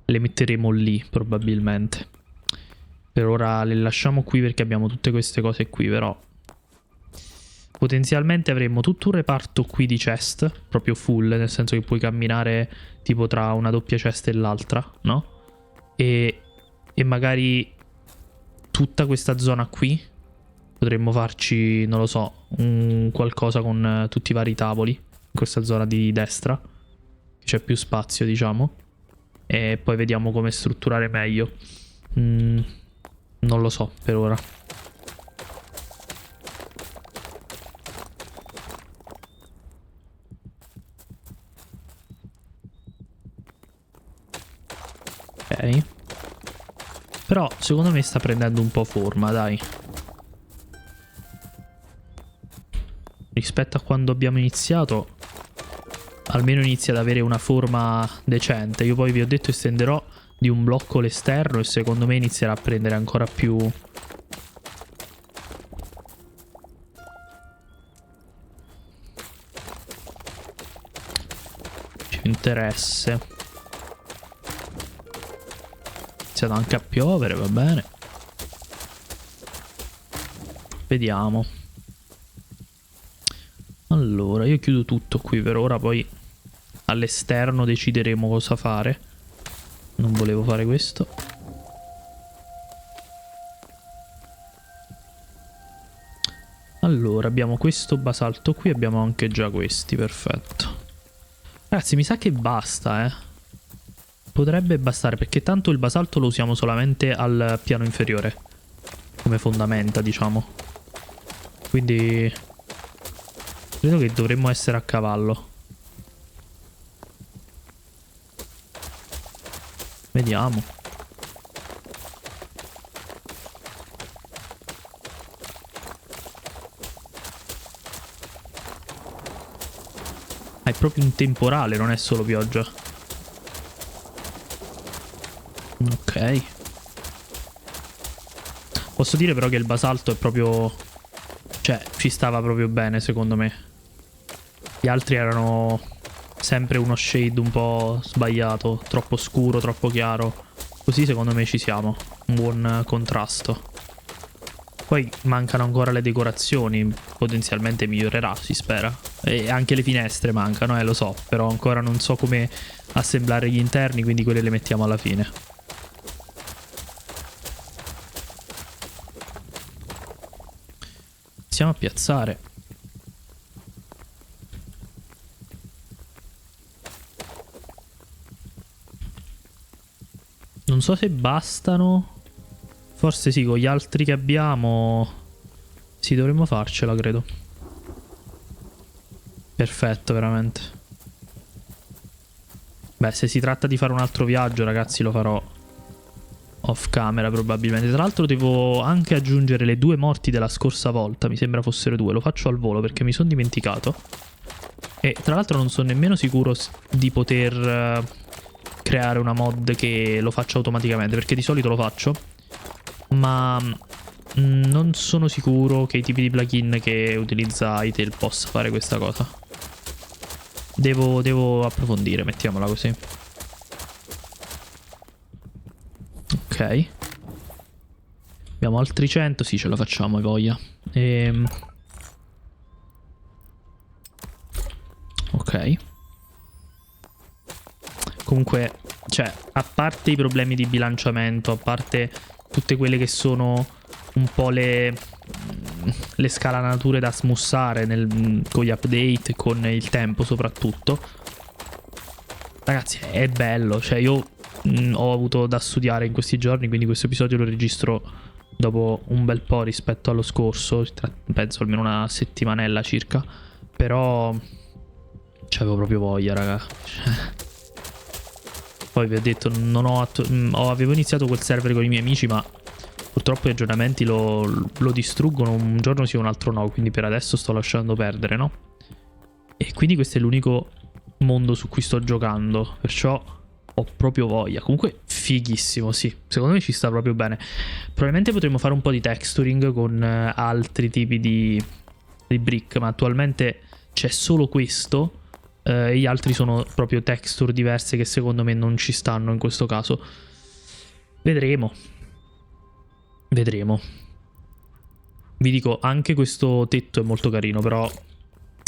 Le metteremo lì, probabilmente. Per ora le lasciamo qui perché abbiamo tutte queste cose qui, però... Potenzialmente avremo tutto un reparto qui di chest, proprio full, nel senso che puoi camminare tipo tra una doppia chest e l'altra, no? E magari tutta questa zona qui potremmo farci, non lo so, un qualcosa con tutti i vari tavoli. In questa zona di destra, c'è più spazio, diciamo. E poi vediamo come strutturare meglio. Non lo so per ora. Ok. Però secondo me sta prendendo un po' forma, dai. Rispetto a quando abbiamo iniziato, almeno inizia ad avere una forma decente. Io poi vi ho detto estenderò di un blocco l'esterno e secondo me inizierà a prendere ancora più interesse. È iniziato anche a piovere, va bene. Vediamo. Allora, io chiudo tutto qui per ora, poi all'esterno decideremo cosa fare. Non volevo fare questo. Allora, abbiamo questo basalto qui, abbiamo anche già questi, perfetto. Ragazzi, mi sa che basta, Potrebbe bastare, perché tanto il basalto lo usiamo solamente al piano inferiore. Come fondamenta, diciamo. Quindi... credo che dovremmo essere a cavallo. Vediamo. Ah, è proprio un temporale, non è solo pioggia. Ok. Posso dire però che il basalto è proprio... cioè, ci stava proprio bene, secondo me. Gli altri erano sempre uno shade un po' sbagliato. Troppo scuro, troppo chiaro. Così secondo me ci siamo. Un buon contrasto. Poi mancano ancora le decorazioni. Potenzialmente migliorerà, si spera. E anche le finestre mancano, lo so. Però ancora non so come assemblare gli interni, quindi quelle le mettiamo alla fine. Iniziamo a piazzare. Non so se bastano. Forse sì, con gli altri che abbiamo. Sì, dovremmo farcela, credo. Perfetto, veramente. Beh, se si tratta di fare un altro viaggio, ragazzi, lo farò off camera probabilmente. Tra l'altro devo anche aggiungere le 2 morti della scorsa volta. Mi sembra fossero 2. Lo faccio al volo perché mi sono dimenticato. E tra l'altro non sono nemmeno sicuro di poter creare una mod che lo faccia automaticamente, perché di solito lo faccio, ma non sono sicuro che i tipi di plugin che utilizza Hytale possa fare questa cosa. Devo approfondire, mettiamola così. Ok. Abbiamo altri 100, sì, ce la facciamo, hai voglia. Ok. Comunque, cioè, a parte i problemi di bilanciamento, a parte tutte quelle che sono un po' le le scalanature da smussare con gli update e con il tempo soprattutto. Ragazzi, è bello. Cioè, io ho avuto da studiare in questi giorni, quindi questo episodio lo registro dopo un bel po' rispetto allo scorso. Penso almeno una settimanella circa. Però c'avevo proprio voglia, raga. Poi vi ho detto, avevo iniziato quel server con i miei amici, ma purtroppo gli aggiornamenti lo distruggono. Un giorno sì, un altro no. Quindi per adesso sto lasciando perdere, no? E quindi questo è l'unico mondo su cui sto giocando. Perciò ho proprio voglia. Comunque fighissimo, sì. Secondo me ci sta proprio bene. Probabilmente potremmo fare un po' di texturing con altri tipi di brick, ma attualmente c'è solo questo. E gli altri sono proprio texture diverse che secondo me non ci stanno in questo caso. Vedremo. Vedremo. Vi dico, anche questo tetto è molto carino, però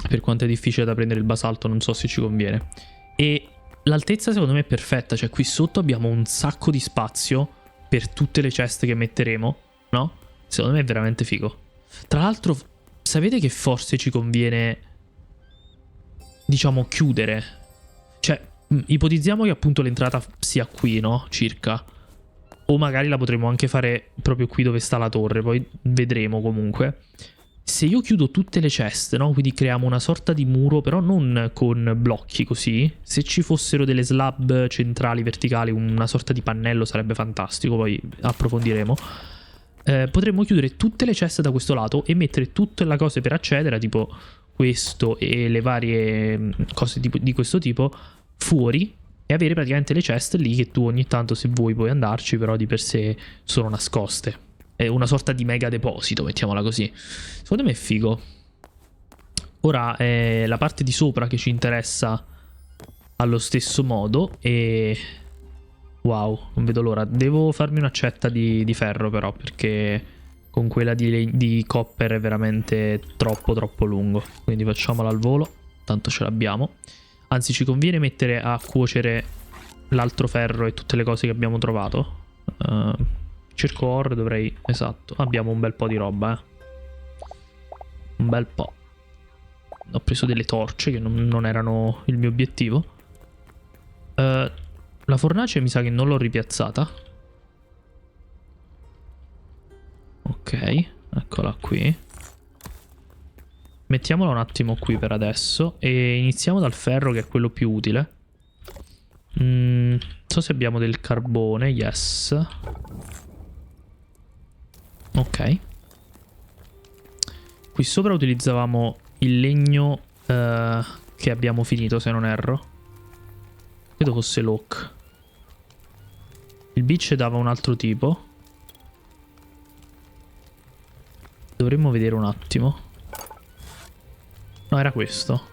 per quanto è difficile da prendere il basalto non so se ci conviene. E l'altezza secondo me è perfetta. Cioè qui sotto abbiamo un sacco di spazio per tutte le ceste che metteremo, no? Secondo me è veramente figo. Tra l'altro, sapete che forse ci conviene, diciamo, chiudere? Cioè, ipotizziamo che appunto l'entrata sia qui, no? Circa. O magari la potremmo anche fare proprio qui dove sta la torre. Poi vedremo comunque. Se io chiudo tutte le ceste, no? Quindi creiamo una sorta di muro, però non con blocchi così. Se ci fossero delle slab centrali, verticali, una sorta di pannello sarebbe fantastico. Poi approfondiremo. Potremmo chiudere tutte le ceste da questo lato e mettere tutte le cose per accedere, tipo questo e le varie cose di questo tipo, fuori. E avere praticamente le ceste lì che tu ogni tanto, se vuoi, puoi andarci, però di per sé sono nascoste. È una sorta di mega deposito, mettiamola così. Secondo me è figo. Ora è la parte di sopra che ci interessa allo stesso modo. E wow, non vedo l'ora. Devo farmi un'accetta di ferro però, perché con quella di copper è veramente troppo lungo. Quindi facciamola al volo, tanto ce l'abbiamo. Anzi, ci conviene mettere a cuocere l'altro ferro e tutte le cose che abbiamo trovato. Cerco ore, dovrei... Esatto, abbiamo un bel po' di roba, un bel po'. Ho preso delle torce che non erano il mio obiettivo. La fornace mi sa che non l'ho ripiazzata. Ok, eccola qui. Mettiamola un attimo qui per adesso. E iniziamo dal ferro, che è quello più utile. Non so se abbiamo del carbone. Yes. Ok. Qui sopra utilizzavamo il legno che abbiamo finito, se non erro. Credo fosse l'oak. Il beech dava un altro tipo. Dovremmo vedere un attimo. No, era questo.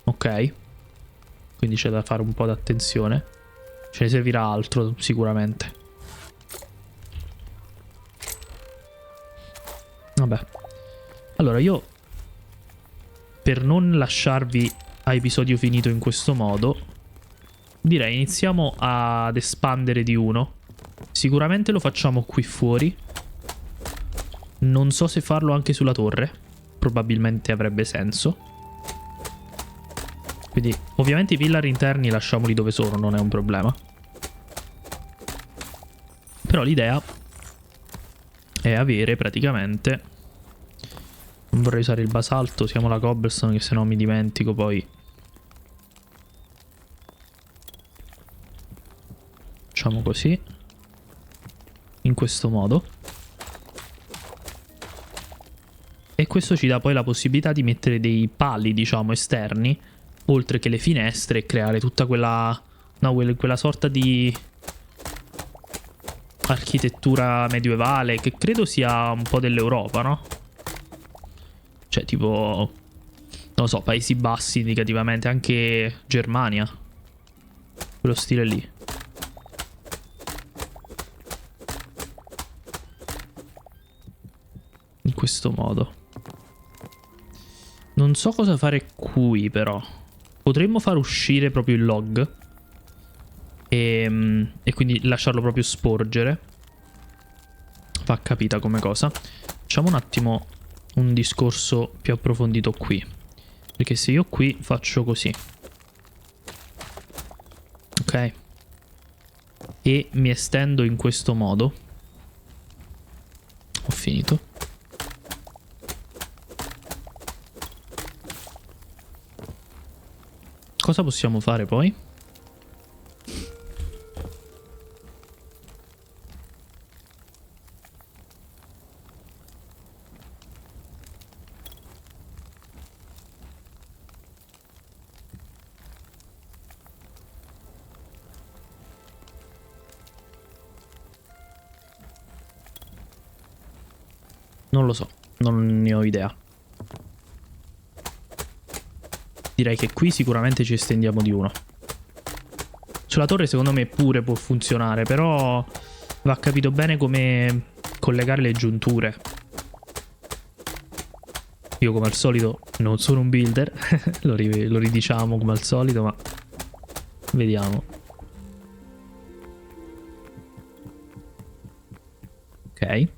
Ok. Quindi c'è da fare un po' d'attenzione. Ce ne servirà altro sicuramente. Vabbè. Allora io, per non lasciarvi a episodio finito in questo modo, direi iniziamo ad espandere di uno. Sicuramente lo facciamo qui fuori. Non so se farlo anche sulla torre. Probabilmente avrebbe senso. Quindi ovviamente i pillar interni lasciamoli dove sono, non è un problema. Però l'idea è avere praticamente... Non vorrei usare il basalto, siamo la cobblestone, che se no mi dimentico poi. Facciamo così. In questo modo. E questo ci dà poi la possibilità di mettere dei pali, diciamo, esterni, oltre che le finestre, e creare tutta quella... No, quella sorta di architettura medievale, che credo sia un po' dell'Europa, no? Cioè, tipo... Non lo so, Paesi Bassi indicativamente, anche Germania. Quello stile lì. In questo modo. Non so cosa fare qui però. Potremmo far uscire proprio il log e quindi lasciarlo proprio sporgere. Va capita come cosa. Facciamo un attimo un discorso più approfondito qui. Perché se io qui faccio così, ok, e mi estendo in questo modo, ho finito. Cosa possiamo fare poi? Non lo so, non ne ho idea. Direi che qui sicuramente ci estendiamo di uno. Sulla torre secondo me pure può funzionare, però va capito bene come collegare le giunture. Io come al solito non sono un builder, lo ridiciamo come al solito, ma vediamo. Ok.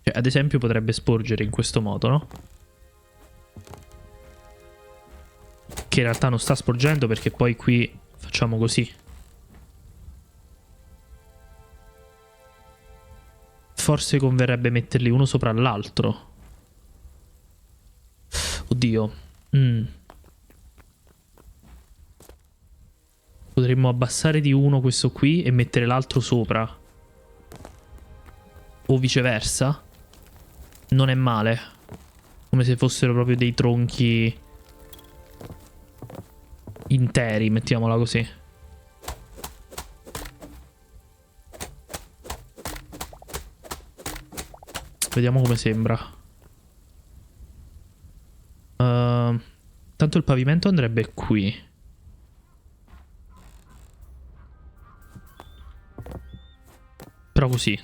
Cioè, ad esempio potrebbe sporgere in questo modo, no? Che in realtà non sta sporgendo perché poi qui facciamo così. Forse converrebbe metterli uno sopra l'altro. Oddio. Potremmo abbassare di uno questo qui e mettere l'altro sopra. O viceversa. Non è male. Come se fossero proprio dei tronchi interi, mettiamola così. Vediamo come sembra. Tanto il pavimento andrebbe qui. Però così.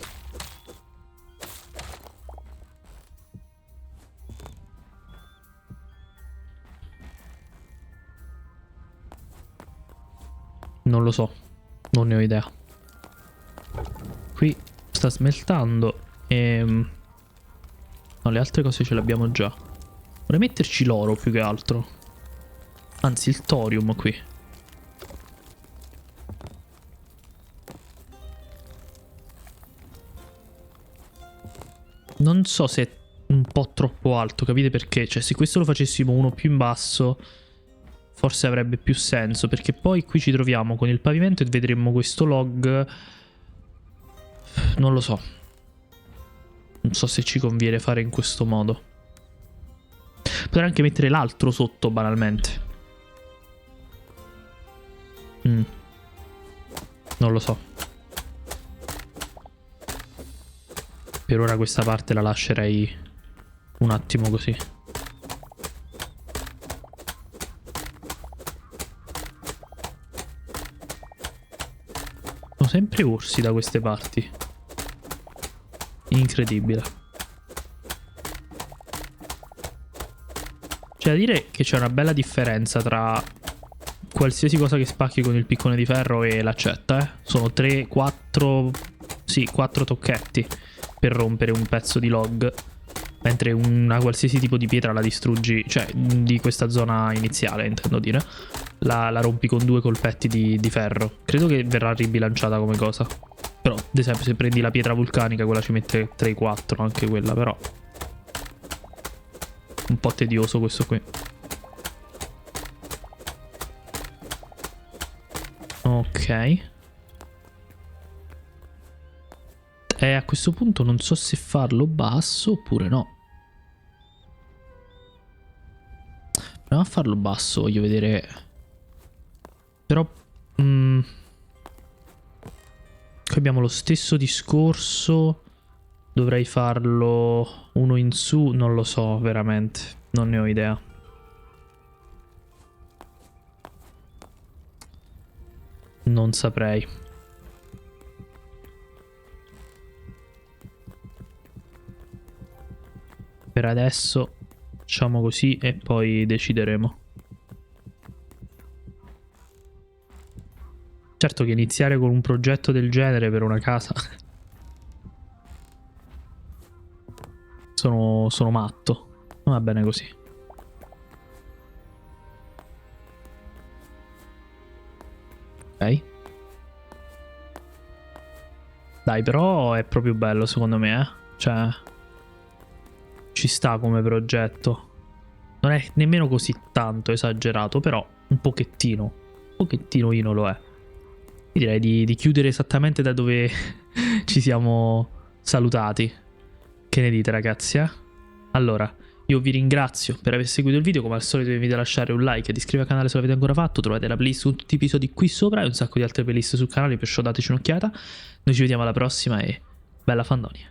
Non lo so. Non ne ho idea. Qui sta smeltando e... no, le altre cose ce le abbiamo già. Vorrei metterci l'oro più che altro. Anzi, il thorium qui. Non so se è un po' troppo alto, capite perché? Cioè, se questo lo facessimo uno più in basso, forse avrebbe più senso, perché poi qui ci troviamo con il pavimento e vedremmo questo log. Non lo so. Non so se ci conviene fare in questo modo. Potrei anche mettere l'altro sotto, banalmente. Non lo so. Per ora questa parte la lascerei un attimo così. Sono sempre orsi da queste parti. Incredibile. C'è da dire che c'è una bella differenza tra qualsiasi cosa che spacchi con il piccone di ferro e l'accetta, eh. Sono 3, 4... sì, 4 tocchetti per rompere un pezzo di log. Mentre una qualsiasi tipo di pietra la distruggi, cioè di questa zona iniziale, intendo dire, la rompi con 2 colpetti di ferro. Credo che verrà ribilanciata come cosa. Però, ad esempio, se prendi la pietra vulcanica, quella ci mette 3-4, anche quella, però. Un po' tedioso questo qui. Ok. E a questo punto non so se farlo basso oppure no. Proviamo a farlo basso, voglio vedere. Però... qui abbiamo lo stesso discorso. Dovrei farlo uno in su, non lo so veramente. Non ne ho idea. Non saprei. Per adesso facciamo così e poi decideremo. Certo che iniziare con un progetto del genere per una casa... sono matto. Va bene così. Ok. Dai, però è proprio bello secondo me, eh. Cioè, ci sta come progetto. Non è nemmeno così tanto esagerato, però un pochettino ino lo è. Io direi di chiudere esattamente da dove ci siamo salutati. Che ne dite, ragazzi, eh? Allora, io vi ringrazio per aver seguito il video. Come al solito vi invito a lasciare un like ed iscrivervi al canale se l'avete ancora fatto. Trovate la playlist con tutti gli episodi qui sopra e un sacco di altre playlist sul canale, perciò dateci un'occhiata. Noi ci vediamo alla prossima e bella fandonia.